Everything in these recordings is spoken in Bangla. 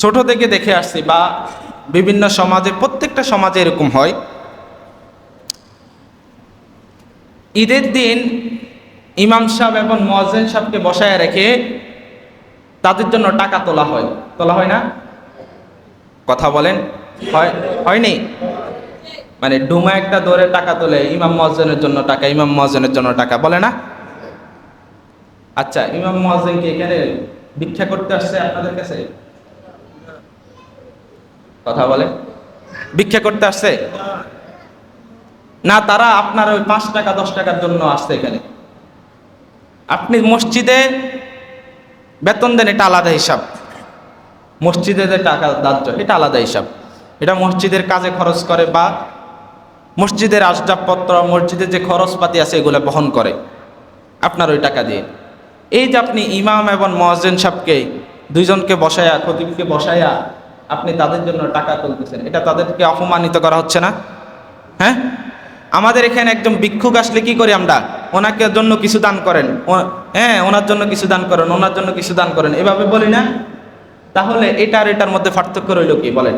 ছোট থেকে দেখে আসছি, বা বিভিন্ন সমাজে, প্রত্যেকটা সমাজে এরকম হয়, ঈদের দিন ইমাম সাহেব এবং মুয়াজ্জিন সাহেবকে বসায় রেখে তাদের জন্য টাকা তোলা হয়। তোলা হয় না? কথা বলেন, হয়নি? মানে ডুমা একটা দৌড়ে টাকা তোলে, ইমাম মুয়াজ্জিনের জন্য টাকা, ইমাম মুয়াজ্জিনের জন্য টাকা, বলে না? আচ্ছা, ইমাম মুয়াজ্জিন কি এখানে ভিক্ষা করতে আসছে আপনাদের কাছে? কথা বলে, ভিক্ষা করতে আসছে না, তারা আপনার ওই 5 টাকা 10 টাকার জন্য আসছে এখানে। আপনি মসজিদে বেতন দেন, এটা আলাদা হিসাব। মসজিদে যে টাকা দাহ্য, এটা আলাদা হিসাব। এটা মসজিদের কাজে খরচ করে, বা মসজিদের আসবাবপত্র, মসজিদের যে খরচপাতি আছে এগুলো বহন করে আপনার ওই টাকা দিয়ে। এই যে আপনি ইমাম এবং মুয়াজ্জিন সাহেবকে, দুইজনকে বসায়া, খতিবকে বসায়া আপনি তাদের জন্য টাকা তুলতেছেন, এটা তাদেরকে অপমানিত করা হচ্ছে না? হ্যাঁ, আমাদের এখানে একজন ভিক্ষুক আসলে কি করি আমরা? ওনাকে জন্য কিছু দান করেন, হ্যাঁ ওনার জন্য কিছু দান করেন, ওনার জন্য কিছু দান করেন, এভাবে বলি না? তাহলে এটার এটার মধ্যে পার্থক্য রইল কি বলেন?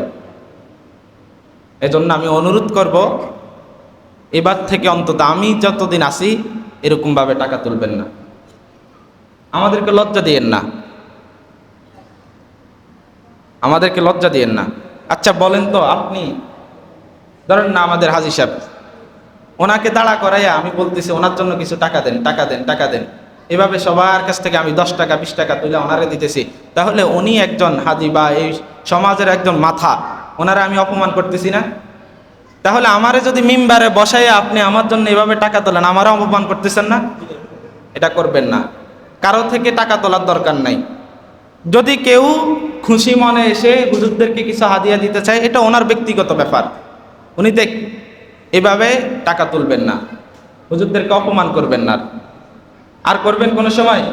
এজন্য আমি অনুরোধ করব, এবার থেকে অন্তত আমি যতদিন আসি এরকমভাবে টাকা তুলবেন না, আমাদেরকে লজ্জা দিয়েন না, আমাদেরকে লজ্জা দিয়েন না। আচ্ছা বলেন তো, আপনি ধরেন না আমাদের হাজী সাহেব, ওনাকে দাঁড়া করাইয়া আমি বলতেছি ওনার জন্য কিছু টাকা দেন, টাকা দেন, টাকা দেন, এভাবে সবার কাছ থেকে আমি 10 টাকা 20 টাকা তুলে ওনারে দিতেছি, তাহলে উনি একজন হাজী বা এই সমাজের একজন মাথা, ওনারা আমি অপমান করতেছি না? তাহলে আমারে যদি মিম্বারে বসাইয়া আপনি আমার জন্য এভাবে টাকা তোলেন, আমারও অপমান করতেছেন না? এটা করবেন না, কারো থেকে টাকা তোলার দরকার নাই। যদি কেউ খুশি মনে এসে হুজুরদেরকে কিছু হাদিয়া দিতে চায়, এটা ওনার ব্যক্তিগত ব্যাপার, উনি দেখ, এভাবে টাকা তুলবেন না, হুজুরদেরকে অপমান করবেন না। আর করবেন কোনো সময়?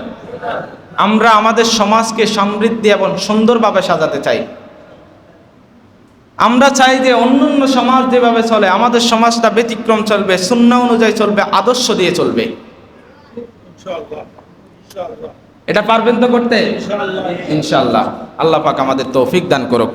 আমরা আমাদের সমাজকে সমৃদ্ধি এবং সুন্দরভাবে সাজাতে চাই। আমরা চাই যে অন্যান্য সমাজ যেভাবে চলে, আমাদের সমাজটা ব্যতিক্রম চলবে, সুন্নাহ অনুযায়ী চলবে, আদর্শ দিয়ে চলবে। এটা পারবেন তো করতে? ইনশাআল্লাহ। আল্লাহ পাক আমাদের তৌফিক দান করুক।